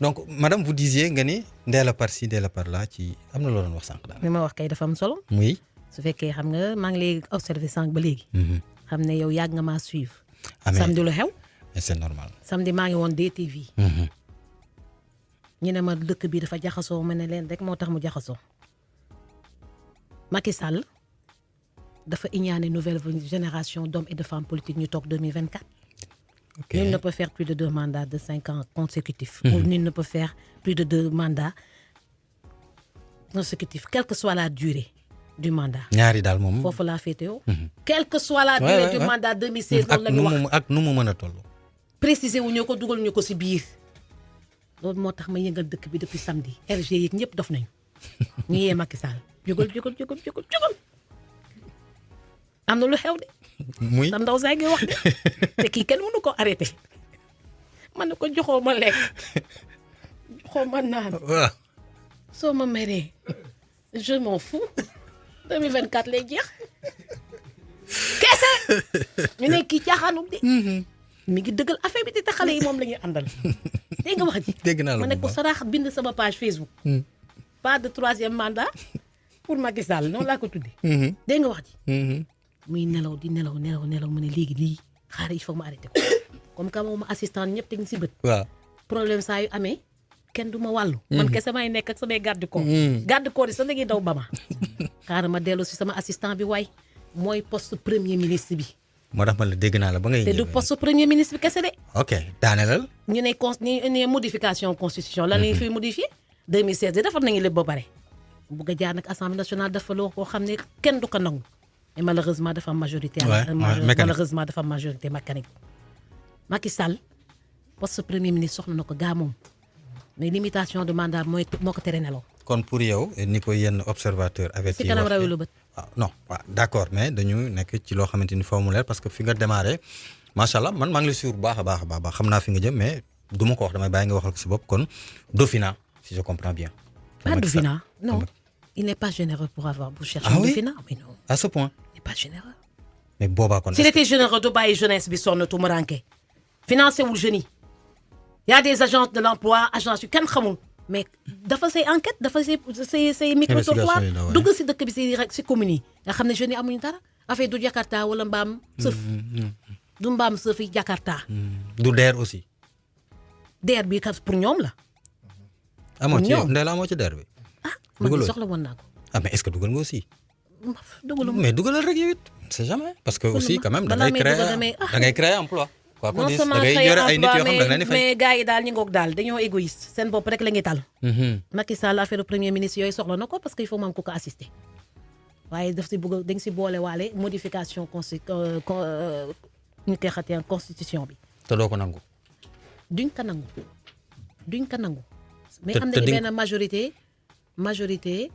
donc madame vous disiez nga ni Ndella par ci Ndella par là ci am na loo doon wax sànq daal. li ma wax kay dafa am solo. muy. su fekkee xam nga maa ngi lay observé sànq ba léegi. xam ne yow yàgg nga maa suivre. samedi lu xew. mais c'est normal. samedi maa ngi woon DTV. ñu ne ma dëkk bi dafa jaxasoo ma ne leen rek moo tax mu jaxasoo. Macky Sall dafa iñaane nouvelle génération d'hommes et de femmes politiques ñu toog 2024. ok Nul ne peut faire plus de 2 mandats de 5 ans consécutifs. Ou nul ne peut faire plus de 2 mandats consécutifs, quelle que soit la durée du mandat. ñaari daal moom. foofu laa féetewoo. quelle que soit la durée du mandat 2016. loolu la ñu wax ak nu mu mën a toll. préciser wu ñu ko dugal ñu ko si biir. loolu moo tax ma yëngal dëkk bi depuis samedi RG yeeg ñëpp dof nañu ñu yee Macky Sall jógal. am na lu xew de. muy sa ndaw saa ngi wax de te kii kenn mënu ko arrêté man ne ko joxoo ma lekk joxoo ma naan. waaw. soo ma meree je m'en fous 2024 lay jeex kese ñu ne kii caaxaanul de. mi ngi dëggal affaire bi te xale yi moom la ñuy àndal. dégg nga wax ji. dégg naa la ma ne ko saraax bind sama page Facebook. pas de 3e mandat pour Macky Sall noonu laa ko tuddee. dégg nga wax ji. muy nelaw di nelaw mu ne léegi lii xaaral il faut ma arrêté ko comme que moom assistant ñëpp teg si bët. waaw problème saa yu amee kenn du ma wàllu. man kese may nekk ak samay garde corps. garde corps yi sax da ngay daw ba ma. xaaral ma dellu si sama assistant bi waay mooy poste premier ministre bi. moo tax ma la dégg naa la ba ngay. te du poste premier ministre bi kese de. ok daanelal. ñu ne modification constitution lan la ñuy fiy modifié. 2016 de defar nañu lépp ba pare. bugg a jaar nag assemblée nationale dafa loo koo xam ne kenn du ko nangu. et malheureusement dafa am majorité. malheureusement dafa am majorité mécanique. Macky Sall poste premier ministre soxla na ko gaa moom mais limitation de mandat moo ko tere nelaw. kon pour yow ni ko yenn observateur avec si kanam rawu lu bët. waaw non waaw d'accord mais dañu nekk ci loo xamante ni foo mu leer parce que fi nga démarré macha allah man maa ngi lay suivre bu baax a baax xam naa fi nga jëm mais du ma ko wax damay bàyyi nga waxal ko si bopp kon Dofina si je comprends bien. pas Dofina non. il n'est pas généreux pour chercher Dofina mais non. à ce point. il n'est pas généreux. mais boobaa kon. s'il était généreux du bàyyi jeunesse bi sonn tumuranke financé wul jeunes yi y a des agences de l'emploi agences yu kenn xamul mais dafa say enquête dafa say micro-trottoir dugg si dëkk bi si communes yi nga xam ne jeunes yi amuñu dara affaire du Jakarta wala mbaam sëf du mbaam sëf yi Jakarta du DER aussi DER bi kat pour ñoom la amoo ci Ndella amoo ci DER bi man soxla woon naa ko mais est-ce que dugal nga aussi dugaluma mais dugalal rek yow it c'est jamais parce que aussi quand même da ngay créer emploi quoi qu'on dise da ngay yore ay nit yoo xam da nga leen di fay mais gars yi daal ñu ngoog daal dañoo égoïste seen bopp rek la ngi tal Macky Sall affaire premier ministre yooyu soxla na ko parce que il faut moom ku ko assister waaye daf si bëgg dañ si boole waale modification ñu koy xatee constitution bi te doo ko nangu duñ ko nangu mais am nañu benn majorité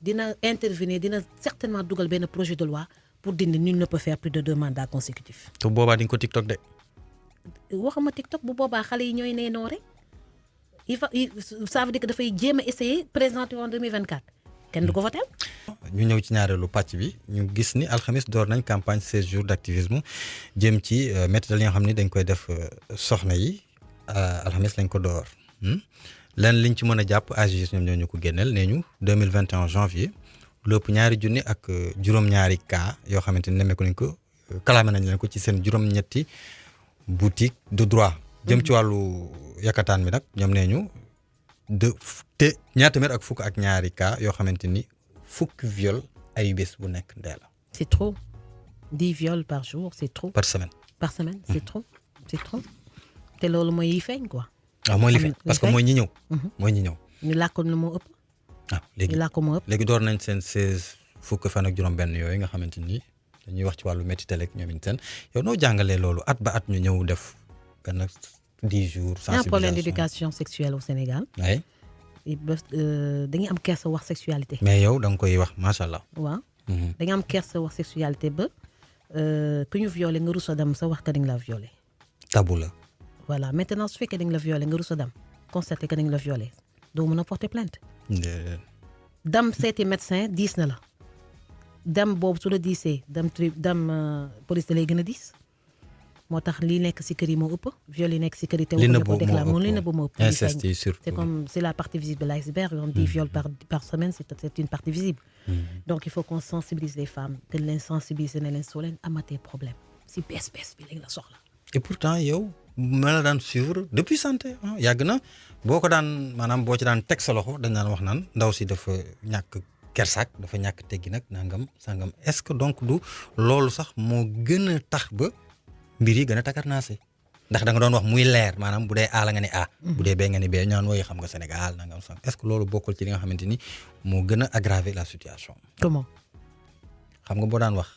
dina intervenir dina certainement dugal benn projet de loi pour dindi nul ne peut faire plus de 2 mandats consécutifs. te boobaa di nga ko TikTok de. waxuma TikTok bu boobaa xale yi ñooy nee noore ça veut dire que dafay jéem a essayer présenter en 2024 kenn du ko voté. ñu ñëw ci ñaareelu pàcc bi ñu gis ni alxamis door nañ campagne 16 jours d'activisme jëm ci méthode yi nga xam ni dañ koy def soxna yi alxamis lañ ko door. leen liñ ci mën a jàpp AGS ñoom ñoo ñu ko génneel nee ñu 2021 janvier lépp ñaari junni ak juróom-ñaari cas yoo xamante ni nemmeeku nañ ko kalaame nañ leen ko ci seen juróom-ñetti boutique de droit jëm ci wàllu yakataan bi nag ñoom nee ñu te ñaar téeméer ak fukk ak ñaari cas yoo xamante ni fukk viol ay bés bu nekk Ndella. c'est trop 10 viols par jour c'est trop. par semaine c'est trop te loolu mooy yi feeñ quoi. waaw mooy li feeñ parce que mooy ñi ñëw. ñu làkkoon lu moo ëpp. léegi door nañ seen 16 fukk fan ak juróom-benn yooyu nga xamante ni dañuy wax ci wàllu métital ak ñoom seen yow noo jàngalee loolu at ba at ñu ñëw def benn 10 jours. sensibilisation un problème d'éducation sexuelle au Sénégal. oui. dañuy am kersa wax sexualité. mais yow da nga koy wax macha allah. waaw. dañu am kersa wax sexualité ba ku ñu violé nga rus a dem sa wax ka dañ la violé. tabu la. voilà maintenant su fekkee dañ la violé nga rus a dem constaté que dañ la violé doo mën a porter plainte. dem seeti médecin diis na la dem boobu su la diisee dem police da lay gën a diis moo tax lii nekk si kër yi moo ëpp viol yi nekk si kër yi te li waxuñu nëbbu ko déclaré moo li ëpp nëbbu moo ëpp inceste yi surtout c'est comme c'est la partie visible de l'iceberg on dit viol par semaine c'est une partie visible donc il faut qu'on sensibilise les femmes te leen sensibiliser ne leen soo leen amatee problème si bees bi léegi la soxla et pourtant yow ma la daan suivre depuis santé yàgg na boo ko daan maanaam boo ci daan teg sa loxo dañ daan wax naan ndaw si dafa ñàkk kersaak dafa ñàkk teggi nag nangam sangam est-ce que donc du loolu sax moo gën a tax ba mbir yi gën a takarnaase ndax da nga doon wax muy leer maanaam bu dee A la nga ne A. bu dee B nga ne B ñaan wooyu xam nga Sénégal nangam sangam est-ce que loolu bokkul ci li nga xamante ni moo gën a aggraver la situation. comment. xam nga boo daan wax.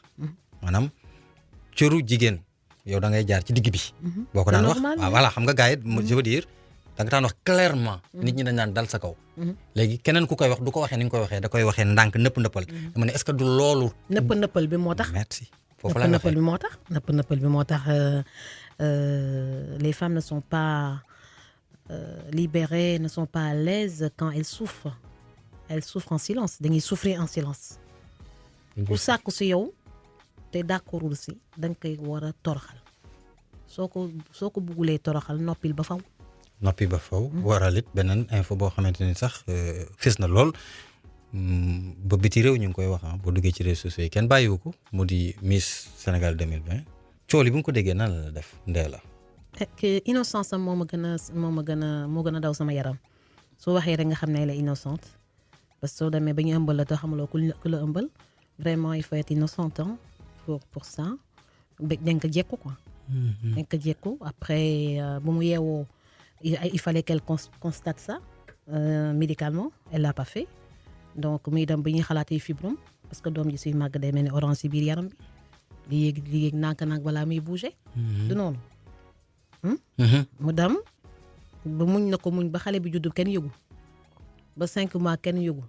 maanaam cëru jigéen yow da ngay jaar ci digg bi. boo ko daan wax waaw voilà xam nga gars yi je veux dire. da nga daan wax clairement. nit ñi dañ daan dal sa kaw. léegi keneen ku koy wax du ko waxee ni nga koy waxee da koy waxee ndànk nëppal. dama ne est-ce que du loolu. nëppal bi moo tax. merci foofu la nëppal bi moo tax nëppal bi moo tax les femmes ne sont pas libérées ne sont pas à l'aise quand elles souffrent en silence dañuy souffrir en silence. ku sàkku si yow te d'accordul si da nga koy war a toroxal soo ko buggulee toroxal noppil ba faw. noppi ba faw waral it beneen info boo xamante ni sax fis na lool ba biti réew ñu ngi koy wax boo duggee ci réseaux sociaux yi kenn bàyyiwu ko mu di Miss Sénégal 2020 cool yi bu nga ko déggee nan la def ndee la. innocence am moo gën a daw sama yaram soo waxee rek nga xam ne elle est innocente parce que soo demee ba ñu ëmbal la te xamuloo ku la ëmbal vraiment il faut être innocente pour ça dañ ko jekku quoi. dañ ko jekku après bu mu yeewoo. Il fallait qu'elle constate ça médicalement elle l'a pas fait donc muy dem ba ñuy xalaatee fibrome parce que doom ji suy màgg day mel ni orange ci biir yaram bi li yéeg nànk balaa muy bouger. du noonu. mu dem ba muñ na ko muñ ba xale bi juddu kenn yëgu ba 5 mois kenn yëgu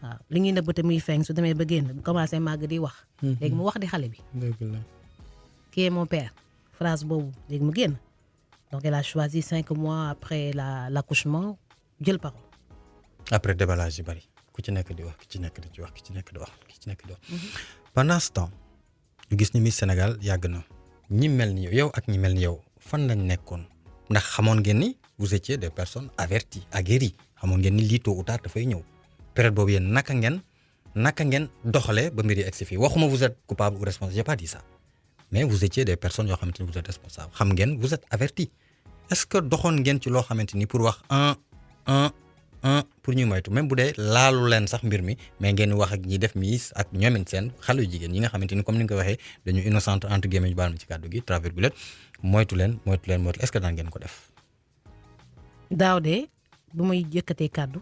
waaw li ñuy nëbbate muy feeñ su demee ba génn bu commencé màgg di wax. léegi mu wax di xale bi. dëgg la qui est mon père phrase boobu léegi mu génn. Donc elle a choisi 5 mois après l'accouchement jël parole. après déballage yi bari ku ci nekk di wax ki ci nekk di wax. pendant ce temps ñu gis ni Miss Sénégal yàgg na ñi mel ni yow ak ñi mel ni yow fan lañ nekkoon ndax xamoon ngeen ni vous étiez des personnes averties aguerries xamoon ngeen ni lii tôt ou tard dafay ñëw période boobu yéen naka ngeen doxalee ba mbir yi egsi fii waxuma vous êtes coupable ou responsable j'ai pas dit ça. mais vous étiez des personnes yoo xamante ni vous êtes responsable xam ngeen vous êtes averti est-ce que doxoon ngeen ci loo xamante ni pour wax pour ñu moytu même bu dee laalu leen sax mbir mi mais ngeen wax ak ñi def Miss ak ñoomin seen xale yu jigéen ñi nga xamante ni comme ni nga ko waxee dañu innocente entre guillemets ñu baal ma ci kàddu gi travers bu leen moytu leen est-ce que daan ngeen ko def. daaw de bu may yëkkatee kàddu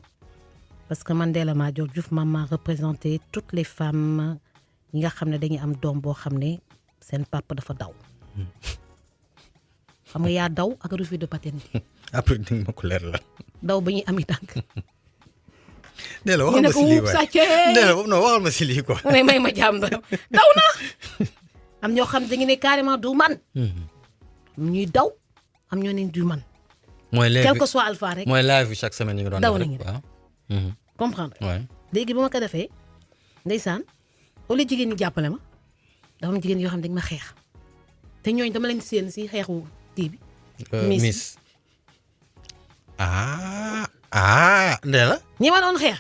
parce que man Ndella Madior Diouf ma représenté toutes les femmes yi nga xam ne dañuy am doom boo xam ne. seen papa dafa daw xam nga yaa daw ak refus de paternité. après di nga ma ko leer la. daw ba ñuy ami tànk. Ndella waxal ma si lii waay Ndella non waxal ma si lii quoi. mu ne may ma jàmm daw na am ñoo xam dañu ne carrément du man. ñuy daw am ñoo ne du man. mooy live quel que soit alpha rek. mooy live chaque semaine yi nga doon daw def nañu rek waaw. comprendre. waay léegi ba ma ko defee ndeysaan wala jigéen ñi jàppale ma. dafa am jigéen yoo xam ne dañ ma xeex te ñooñu dama leen séen si xeexu tii bi. Miss. Ndella. ñi ma doon xeex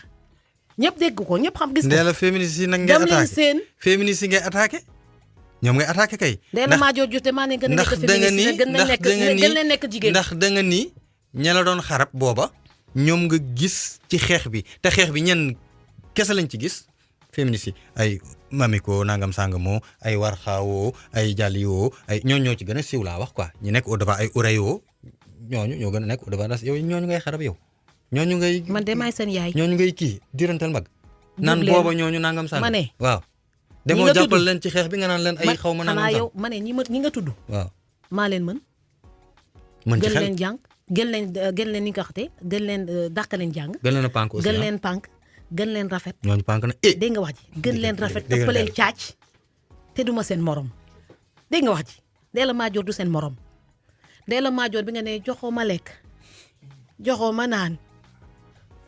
ñëpp dégg ko ñëpp xam gis ko. Ndella féministe yi nag ngay attaqué dem leen seen. féministe yi ngay attaqué ñoom ngay attaqué kay. Ndella Madior Diouf te maa ne gën a nekk féministe gën leen nekk jigéen. ndax da nga ni ña la doon xarab booba ñoom nga gis ci xeex bi te xeex bi ñenn kese lañ ci gis. féministes yi ay mamiko nangam sangamoo ay warxaawoo ay jàlliwoo ay ñoo ci gën a siiw laa wax quoi ñi nekk au devant ay urayoo ñooñu ñoo gën a nekk au devant yow ñooñu ngay xarab yow ñooñu ngay. man de maay seen yaay. ñooñu ngay kii dirantal mag. naan booba ñooñu nangam sanga ma ne waaw. demoo jàppal leen ci xeex bi nga naan leen ay xaw ma nangam xanaa yow ma ne ñi nga tudd. waaw maa leen mën. mën ci xel gën leen jàng gën leen ni nga xamante gën leen dàq leen jàng. gën leen a pànk aussi gën leen pànk. gën leen rafet. ñooñu pànk na dégg nga wax ji gën leen rafet ëppaleen caac te duma seen morom dégg nga wax ji Ndella Madior du seen morom Ndella Madior bi nga ne joxoo ma lekk joxoo ma naan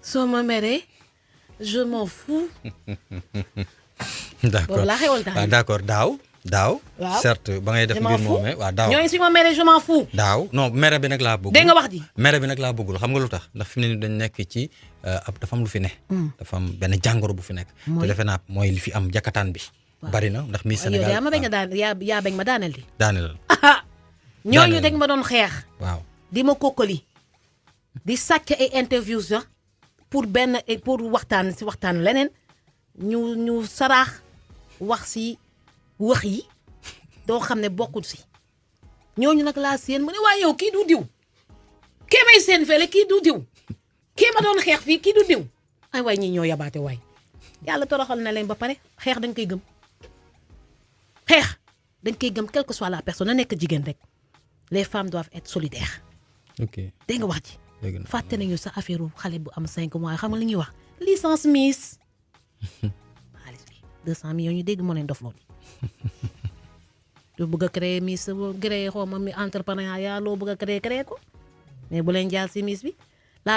soo ma meree je m'en fous. d'accord laa xewal tax d'accord daaw daaw. waaw certes ba ngay def mbir moomee waaw daaw. ñooñu si ma mere je m'en fous. daaw non mere bi nag laa bëggul. dégg nga wax ji. mere bi nag laa bëggul xam nga lu tax ndax fi mu ne nii dañ nekk ci dafa am lu fi ne. dafa am benn jàngoro bu fi nekk. te defe naa mooy li fi am jakkataan bi. bari na ndax Miss Sénégal yaa ma bañ a daan yaa bañ ma daaneel di. daaneel. ñooñu dañ ma doon xeex. waaw di ma kokkali. di sàcc ay interviews sax pour waxtaan leneen ñu saraax wax si wax yi doo xam ne bokkul si ñooñu nag laa seen mu ne waaye yow kii du diw kii may seen fele kii du diw kii ma doon xeex fii kii du diw ay waay ñii ñoo yabaate waay yàlla toroxal na leen ba pare xeex dañ koy gëm quelle que soit la personne na nekk jigéen rek les femmes doivent être solidaires. ok dégg nga wax ji. fàtte nañu sa affaire xale bu am 5 mois xam nga li ñuy wax licence Miss xaalis bi 200 millions ñu dégg moo leen dof loolu lu bëgg a créer Miss créer xaw ma mi entrepreneuriat loo bëgg a créer ko mais bu leen jaar si Miss bi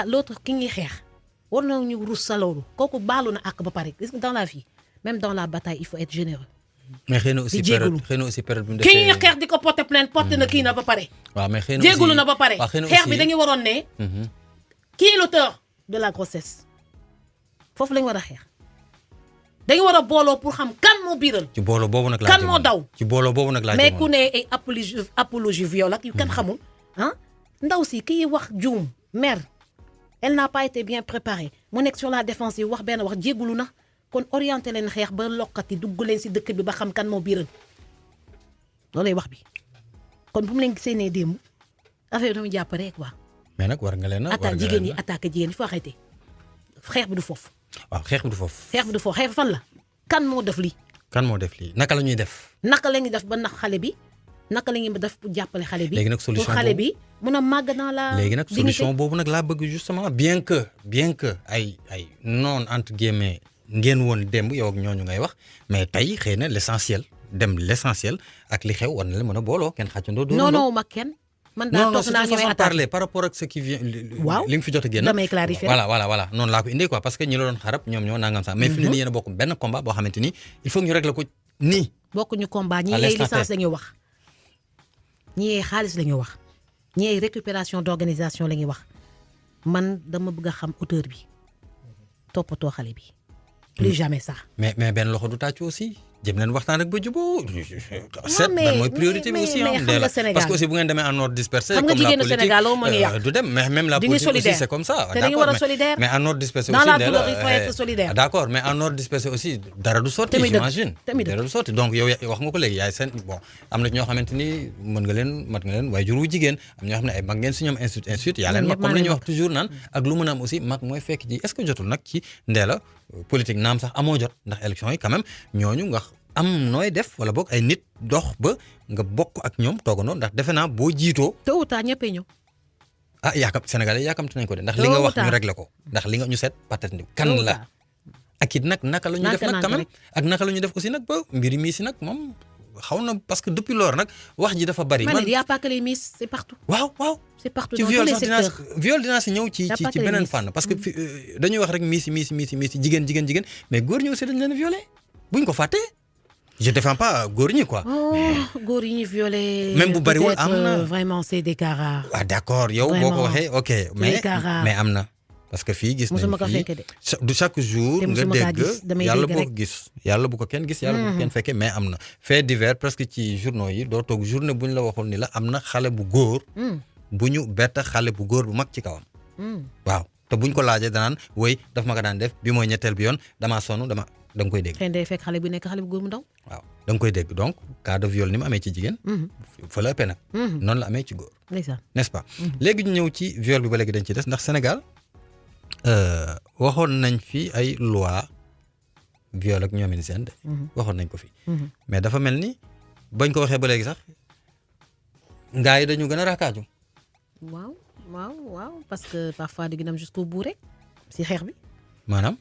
l'autre ki ngi xeex war na ñu rus sa loolu kooku baalu na àq ba pare gis nga dans la vie même dans la bataille il faut être généreux. mais xëy na aussi période bi mu defee kii ñuy xeex di ko porter plainte porter na kii na ba pare. waaw mais xëy na jégalu na ba pare xeex bi dañuy waroon ne. qui est l'auteur de la grossesse foofu lañu war a xeex dañu war a booloo pour xam kan moo biiral. ci booloo boobu nag laa kan moo daw. ci booloo boobu nag laa mais ku ne ay apologie viol ak yu kan xamul ndaw si kii wax juum mère elle n'a pas été bien préparée mu nekk sur la défensive wax benn wax jégalu na kon orienté leen xeex ba lokkati dugg leen si dëkk bi ba xam kan moo biiral loolay wax bi kon bu mu leen gisee nee démb affaire dama jàpp rek quoi. mais nag war nga leen a attaque jigéen ñi attaqué jigéen il faut arrêter xeex bi du foofu. waaw xeex bi du foofu. xeex fan la kan moo def lii. naka la ñuy def. naka la ñuy def ba nax xale bi naka la ñuy def pour jàppale xale bi. léegi nag solution pour xale bi mun a màgg dans la. léegi nag solution boobu nag laa bëgg justement bien que ay non entre guillemets ngeen woon démb yow ak ñooñu ngay wax mais tey xëy na l'essentiel ak li xew war na leen mën a booloo kenn xàccandoo. non ma kenn. man daa toog naa ñu may attaqué par rapport ak ce qui vient. waaw li nga fi jot a génn. damay clarifier voilà noonu laa ko indee quoi parce que ñi la doon xarab ñoom ñoo nangam sax. mais fi mu ne nii yéen a bokk benn combat boo xamante ni il faut ñu régler ko nii. bokkuñu combat ñii ay licence la ñuy wax. ñii ay xaalis la ñuy wax. ñii ay récupération d'organisation la ñuy wax man dama bëgg a xam auteur bi toppatoo xale bi. plus jamais ça. mais benn loxo du tàccu aussi. jëm leen waxtaan rek ba jubóo. seet ban mooy priorité bi aussi parce que aussi bu ngeen demee en ordre dispersé. xam nga jigéenu Sénégal loolu moo ñu yàq du dem mais même la politique aussi c'est comme ça. te dañu war a solidaire mais en ordre dispersé dans aussi la douleur il faut être solidaire. d'accord mais en ordre dispersé aussi dara du sotti. j'imagine dara du sotti donc yow wax nga ko léegi yaay seen bon am na ñoo xamante ni mat nga leen waaye juru jigéen am ñoo xam ne ay mag ngeen si ñoom institut yaa leen mag comme la ñuy wax toujours naan ak lu mën a am aussi mag mooy fekk ji est-ce que jotul nag ci Ndella politique naam sax amoo jot ndax élection yi quand même ñooñu nga am nooy def wala boog ay nit dox ba nga bokk ak ñoom toogandoo ndax defe naa boo jiitoo. tôt ou tard ñëppay ñëw. Sénégalais yaakamti nañ ko de ndax li nga wax ñu réglé ko ndax li nga ñu seet patati kan la. ak it nag naka la ñuy def nag quand même ak naka la ñuy def aussi nag ba mbiri Miss nag moom xaw na parce que depuis lors nag wax ji dafa bari. man il y a pas que les Miss c'est partout. waaw. c'est partout ci dans tous les secteurs. viol dinaa si ñëw ci beneen fànn parce que dañuy wax rek Miss jigéen mais góor ñi aussi dañ leen violé buñ ko fàttee. je défends pas góor ñi quoi. góor yi ñu violé. même bu bariwul am na vraiment c'est des cas rares. d'accord yow boo ko waxee ok. mais am na. parce que fii gis nañ fii du chaque jour nga dégg yàlla boo ko gis yàlla bu ko kenn gis yàlla bu ko kenn fekkee mais am na fait divers presque ci journaux yi doo toog journée bu ñu la waxoon ni la am na xale bu góor bu ñu bett xale bu góor bu mag ci kawam waaw te buñ ko laajee danaan woy daf ma ko daan def bi mooy ñetteel bi yoon damaa sonn da nga koy dégg xëy na day fekk xale bu nekk xale bu góor mu ndaw waaw da nga koy dégg donc cas de viol ni mu amee ci jigéen fa la ëppee nag noonu la amee ci góor n'est-ce pas léegi ñu ñëw ci viol bi ba léegi dañ ci des ndax Sénégal waxoon nañ fi ay loi viol ak ñoom seen de waxoon nañ ko fi mais dafa mel ni bañ ko waxee ba léegi sax ngaa yi dañu gën a raakaaju waaw parce que parfois di dem jusqu'au bout rek si xeex bi maanaam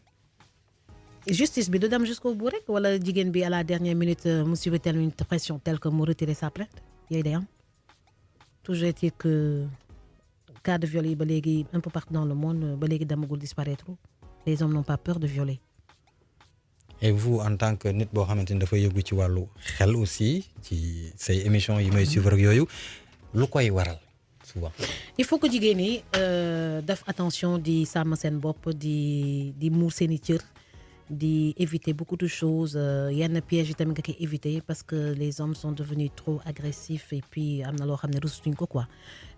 justice bi du dem jusqu'au bout rek wala jigéen bi à la dernière minute mu subit une pression telle que mu retirer sa plainte yooyu day am toujours est-il que cas de viol yi ba léegi un peu partout dans le monde ba léegi demagul disparaître les hommes n'ont pas peur de violer. et vous en tant que nit boo xamante ni dafa yëngu ci wàllu xel aussi ci say émissions yi may suivre ak yooyu lu koy waral souvent. il faut que jigéen ñi def attention di sàmm seen bopp di muur seen i cër di éviter beaucoup de choses yenn pièges yi tamit nga koy éviter parce que les hommes sont devenus trop agressifs et puis am na loo xam ne rusutuñ ko quoi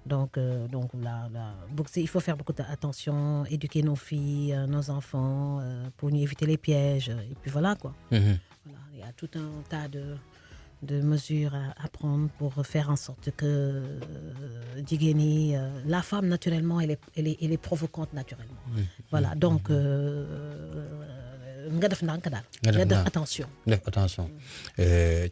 donc là il faut faire beaucoup d'attention éduquer nos filles nos enfants pour ñu éviter les pièges et puis voilà quoi. Voilà, il y a tout un tas de mesures à prendre pour faire en sorte que jigéen ñi la femme naturellement elle est provocante naturellement. Voilà donc nga def ndànk daal. nga def attention. def attention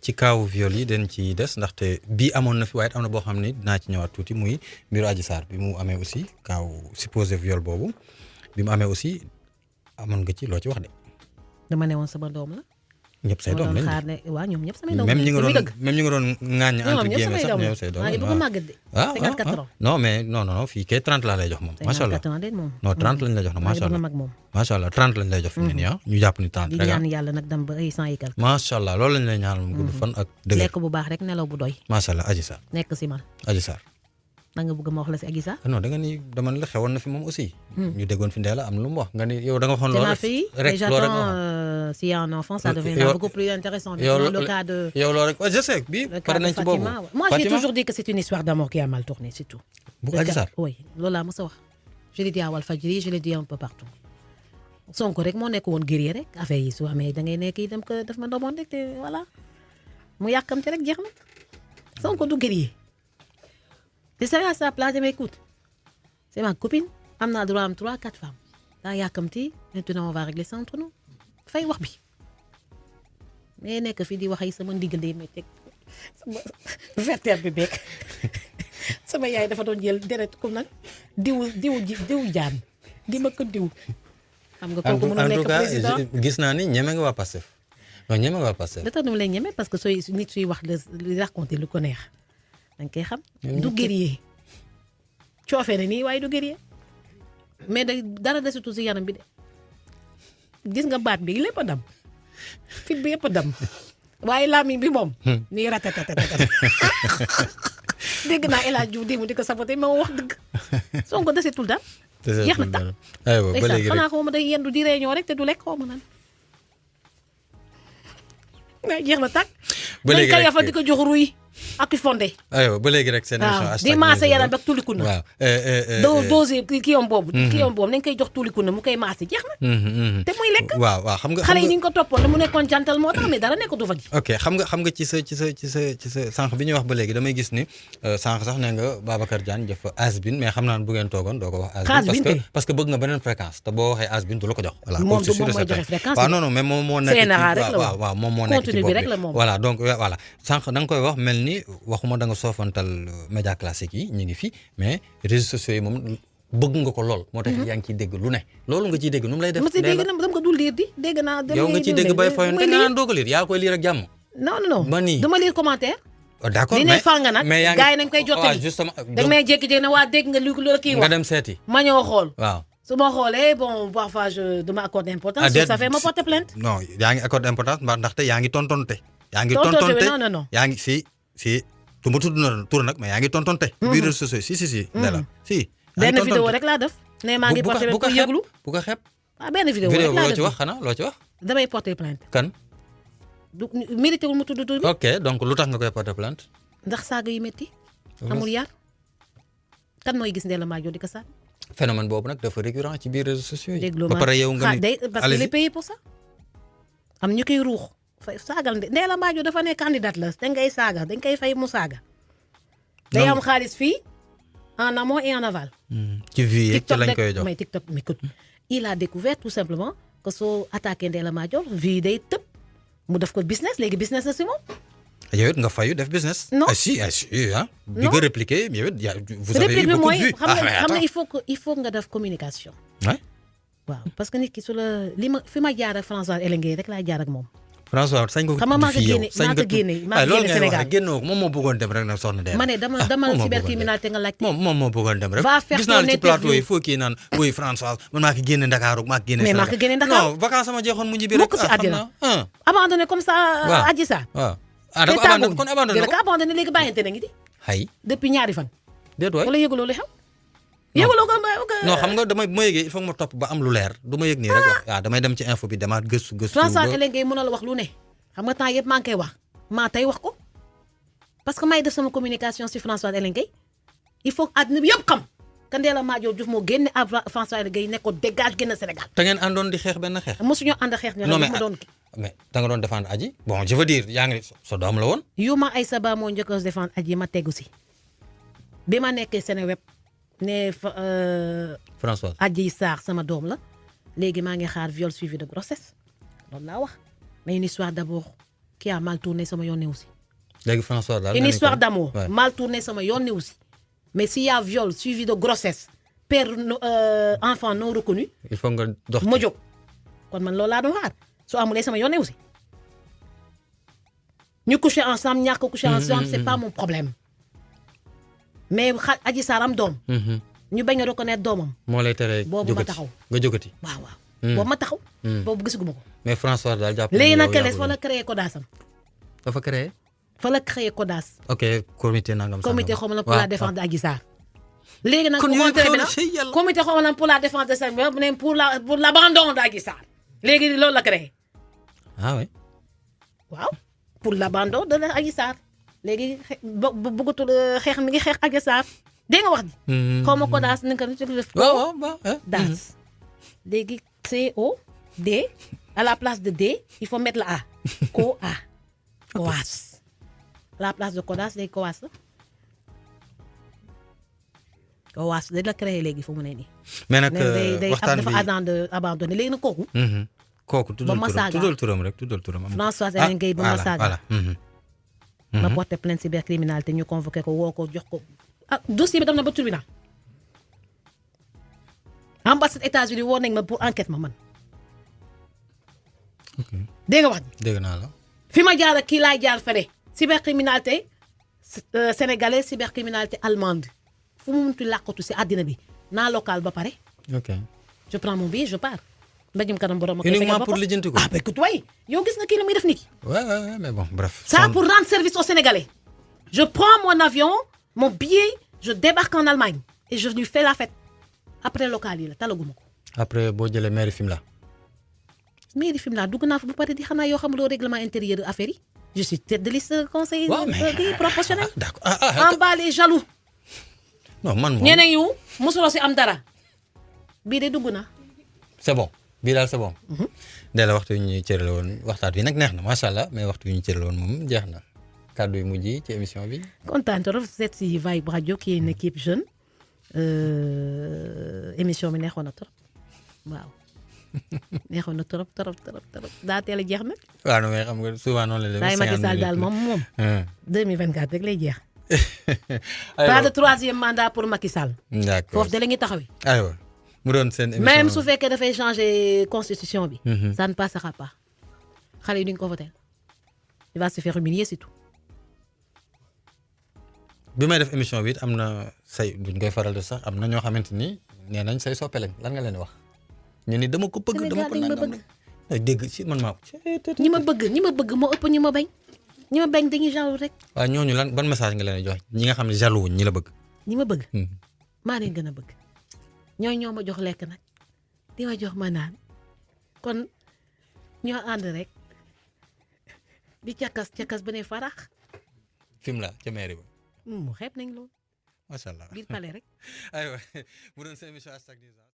ci kaawu viol yi dañ ci des ndaxte bii amoon na fi waaye am na boo xam ne dinaa ci ñëwaat tuuti muy mbiru Adji Sarr bi mu amee aussi kaaw supposé viol boobu bi mu amee aussi amoon nga ci loo ci wax de. dama ne woon sama doom la. ñëpp say doom lañ xaar ne waaw ñoom ñëpp samay doom même ñi nga doon ŋaañ entre guillemets sax ñëpp say doom maa ngi bëgg a màggat de. 54 ans non mais non fii kay 30 laa lay jox moom. macha allah 54 ans de moom. non 30 lañ lay jox nag macha allah mag moom. macha allah 30 lañ lay jox fi mu ne nii ñu jàpp ni 30 di rek ñaan yàlla nag dem ba ay 100 et quelque. macha allah loolu lañ lay ñaanal mu gudd fan ak dëgg. lekk bu baax rek nelaw bu doy. macha allah Adji Sarr. nekk si man. Adji Sarr. da nga bëgg ma wax la si Adji Sarr. non da nga ni dama la xewoon na fi moom aussi. ñu déggoon fi Ndella am lu mu wax nga ni yow da nga waxoon loolu rek loolu rek s'il y a un enfant ça deviendra beaucoup plus intéressant. Le cas de yow loolu rek je sais bi pare nañ ci boobu. moi j'ai toujours dit que c'est une histoire d'amour qui a mal tourné c'est tout. bu Adji Sarr oui loolu laa mos a wax. je l'ai dit à Walfadjri je l'ai dit un peu partout. Sonko rek moo nekk woon guerrier rek affaire yi su amee da ngay nekk yi dem ko daf ma domoon rek te voilà mu yàkkamte rek jeex na Sonko du guerrier. je serai à sa place et m'écoute c'est ma copine am naa droit am 3-4 femmes daa yàkkamti maintenant on va régler ça entre nous fay wax bi mais nekk fii di wax ay sama ndigal day may teg sama vertèbre bi beeg sama yaay dafa doon jël deret comme nag diw jaan di ma ko diw. xam nga kooku mënul nekk président en tout cas gis naa ni ñeme nga waa Pastef non ñeme nga waa Pastef. da tax nu lay ñeme parce que sooy nit suy wax li raconter lu ko neex da nga koy xam. du guerrier coofee na nii waaye du guerrier mais da dara desutu si yaram bi de gis nga baat bi lépp a dam fit bi yëpp a dam waaye làmmiñ bi moom. nii ratatatatat dégg naa El Hadj Diouf di ko saboté ma wax dëgg Sonko desetul daal. jeex na tax aywa ba léegi rek xanaa xaw ma day yendu di réunion rek te du lekk xaw ma nan. jeex na tax. ba léegi rek dañ koy yafa di ko jox ruy ak fondé. aywa ba léegi rek seen émission di maase yaram ak tuliku na. waaw dose kii yom boobu. kii yom boobu nañ koy jox tuliku na mu koy maase jeex na. te muy lekk. waaw xam nga xale yi ñu ngi ko toppoon mu nekkoon jantal moo tax mais dara nekkatu fa ji. ok xam nga ci sa sànq bi ñuy wax ba léegi damay gis ni sànq sax nee nga Babacar Diagne jëf asbin mais xam naa ne bu ngeen toogoon doo ko wax. asbin parce que bëgg nga beneen fréquence te boo waxee asbin du la ko jox. voilà moom du moom mooy joxe fréquence. waaw non mais moom moo nekk ci waaw moom moo nekk ci contenu bi rek la moom. voilà donc voilà sànq da nga koy wax mel ni waxuma da nga soofantal média classique yi ñu ngi fi mais réseaux sociaux yi moom bëgg nga ko lool. moo tax yaa ngi ciy dégg lu ne. loolu nga ciy dégg nu mu lay def. dama ko dul liir di dégg naa. yow nga ciy dégg bay foyoon te nga naan doo ko liir yaa koy liir ak jàmm. non ba nii dama liir commentaire. d'accord li ne fal nga nag mais gars yi nañ koy jottali. justement da ngay jékki-jékki ne waa dégg nga lu la kii wax nga dem seeti. ma ñëw xool. waaw su ma xoolee bon parfois je dama accorde importance. ça fait ma porter plainte. non yaa ngi accorde importance ndaxte yaa ngi tontonte. yaa ngi tontonte non yaa ngi si tu ma tudd na tur nag mais yaa ngi tontonte. biir réseaux sociaux si. Ndella si. benn vidéo rek laa def. ne maa ngi porter plainte pour yëglu. bu ko xeeb. benn vidéo rek laa def loo ci wax xanaa loo ci wax. damay porter plainte. kan. du mérité wul mu tudd tur bi. ok donc lu tax nga koy porter plainte. ndax saaga yu métti. amul yar. kan mooy gis Ndella Madior di ko saaga. phénomène boobu nag dafa récurrent ci biir réseaux sociaux yi. dégloo ba pare yow nga ni parce qu'il est payé pour ça. am ñu koy ruux. saagal Ndella Madior dafa ne candidate la dañ koy saaga dañ koy fay mu saaga. day am xaalis fii en amont et en aval. ci vie yeeg ci lañ koy jox mais TikTok mais écoute il a découvert tout simplement que soo attaqué Ndella Madior vie day tëb mu def ko business léegi business na si moom. yow it nga fayu def business. non si ah. bi nga répliqué yow it vous avez eu beaucoup de vues. xam nga il faut nga def communication. ouais. waaw parce que nit ki su la li ma fi ma jaar ak Françoise Hélène Guèye rek laa jaar ak moom. François sañ nga ko xam nga maa ko tudd fii yow génne sañ maa nga ko génne maa ko loolu génne ngay wax Sénégal rek génnoo ko moom moo bëggoon dem rek nag soxna Deme. ma ne dama cybercriminalité nga laajte. moom moo bëggoon dem rek. va faire gis naa ton la ci plateau interview. yi foo kii naan oui François man maa ko génne Ndakaaru maa ko génne mais maa ko génne Ndakaaru. non vacances sama jeexoon mu ñibbi rek. mukk si àddina abandonné comme ça. waaw Adji Sarr. waaw ah da ko abandonné kon abandonné da ko. ko abandonné léegi bàyyante na ngi di. hay depuis ñaari fan. déet waay wala yëguloo li xew. yëguloo ko non xam nga damay bu ma yëgee il faut que ma topp ba am lu leer du ma yëg nii rek wax waaw damay dem ci info bi demaat gëstu. François Hélène Gueye mën na la wax lu ne xam nga temps yëpp maa ngi koy wax maa tey wax ko parce que may def sama communication si François Hélène Gueye il faut que àddina bi yëpp xam que Ndella Madior Diouf moo génne François Hélène Gueye ne ko dégage génn Sénégal. te ngeen àndoon di xeex benn xeex. mosuñoo ànd xeex ñu non ma doon mais da nga doon défendre Adji bon je veux dire yaa ngi sa doom la woon. Youma Aïssa Ba moo njëkk a défendre Adji ma tegu si bi ma nekkee Seneweb ne François Adji Sarr sama doom la léegi maa ngi xaar viol suivi de grossesse loolu laa wax mais une histoire d'abord qui a mal tourné sama yoon ne aussi. léegi François daal une histoire d'amour mal tourné sama yoon ne aussi mais s'il y a viol suivi de grossesse père enfant non reconnu. il faut nga dox ma jóg kon man loolu laa doon xaar soo amulee sama yoon ne aussi ñu coucher ensemble ñàkk coucher ensemble c'est pas mon problème mais Adji Sarr am doom. ñu bañ a reconnaître doomam. moo lay tere boobu ma taxaw nga jógati. waaw. boobu ma taxaw. boobu gisuguma ko. mais François daal jàpp léegi nag keles fa la créé CODAS am. dafa créé. fa la créé CODAS. ok comité nangam. comité xaw ma la pour la défense de Adji Sarr. léegi nag kon comité xaw ma la pour la défense de Sarr mais pour l'abandon de Adji Sarr. léegi loolu la créé. ah oui. waaw pour l'abandon de Adji Sarr léegi bëggatul xeex mi ngi xeex Adji Sarr dégg nga wax ji. xaw ma CODAS ni nga ko def. waaw DAS. léegi COD à la place de D il faut mettre la A. COA. COAS. à la place de CODAS léegi COAS la. COAS dañ la créé léegi fu mu ne nii. mais nag waxtaan bi dafa abandonné léegi nag kooku. kooku tuddal turam rek tuddal turam. François Hélène Gueye ba ma saaga. voilà. ma porté plainte cybercriminalité ñu convoqué ko woo ko jox ko. dossier bi dem na ba tribunal. ambassade États-Unis woo nañ ma pour enquête ma man. ok dégg nga wax ji. dégg naa la. fi ma jaar ak kii laay jaar fële. cybercriminalité sénégalaise cybercriminalité allemande fu mu munti làqatu si àddina bi naa local ba pare. ok je prends mon billet je pars. mbéjum kanam borom ak uniquement pour lijjanti ko. ah bah écoute way yow gis nga kii la muy def nit ki. ouais mais bon bref. ça pour rendre service aux Sénégalais. je prends mon avion mon billet je débarque en Allemagne et je lui fais la fête après local yi la talaguma ko. après boo jëlee mairie Fimela. mairie Fimela dugg naa fa ba pare di xanaa yoo xamuloo règlement intérieur affaire yi. je suis tête de liste conseil proportionnel. d'accord en bas les jaloux. non man moom ñeneen yu mosuloo si am dara bii de dugg na. c'est bon bii daal c'est bon. Ndella waxtu wi ñu cërale woon waxtaan bi nag neex na macha allah mais waxtu wi ñu cërale woon moom jeex na kàddu yu mujj yi ci émission bi. kontaan trop seet si Vibe Radio qui est une équipe jeune émission bi neexoon na trop waaw neexoon na trop daa teel a jeex nag. waaw non mais xam nga souvent noonu la. daay Macky Sall daal moom 2024 rek lay jeex. pas de troisième mandat pour Macky Sall. d'accord foofu de la ñuy taxawi. aywa mu doon seen émission même su fekkee dafay changer constitution bi. ça ne passera pas xale yi duñ ko voter il va se faire humilier c'est tout. bi may def émission bi it am na say duñ koy faral di sax am na ñoo xamante ni nee nañ say soppe lañ lan nga leen wax. ñu ni dama ko bëgg dama ko nangam dégg ci man maa ko. ñi ma bëgg moo ëpp ñi ma bañ. ñi ma bañ dañuy jaloux rek. waaw ñooñu lan ban message nga leen jox ñi nga xam ne jaloux wuñ ñi la bëgg. ñi ma bëgg. maa leen gën a bëgg. ñooy ñoo ma jox lekk nag di ma jox ma naan kon ñoo ànd rek di cakkas ba ne farax. Fimela ca mairie ba. mu xeeb nañ loolu. macha allah biir palais rek. aywa mu doon seen émission #10.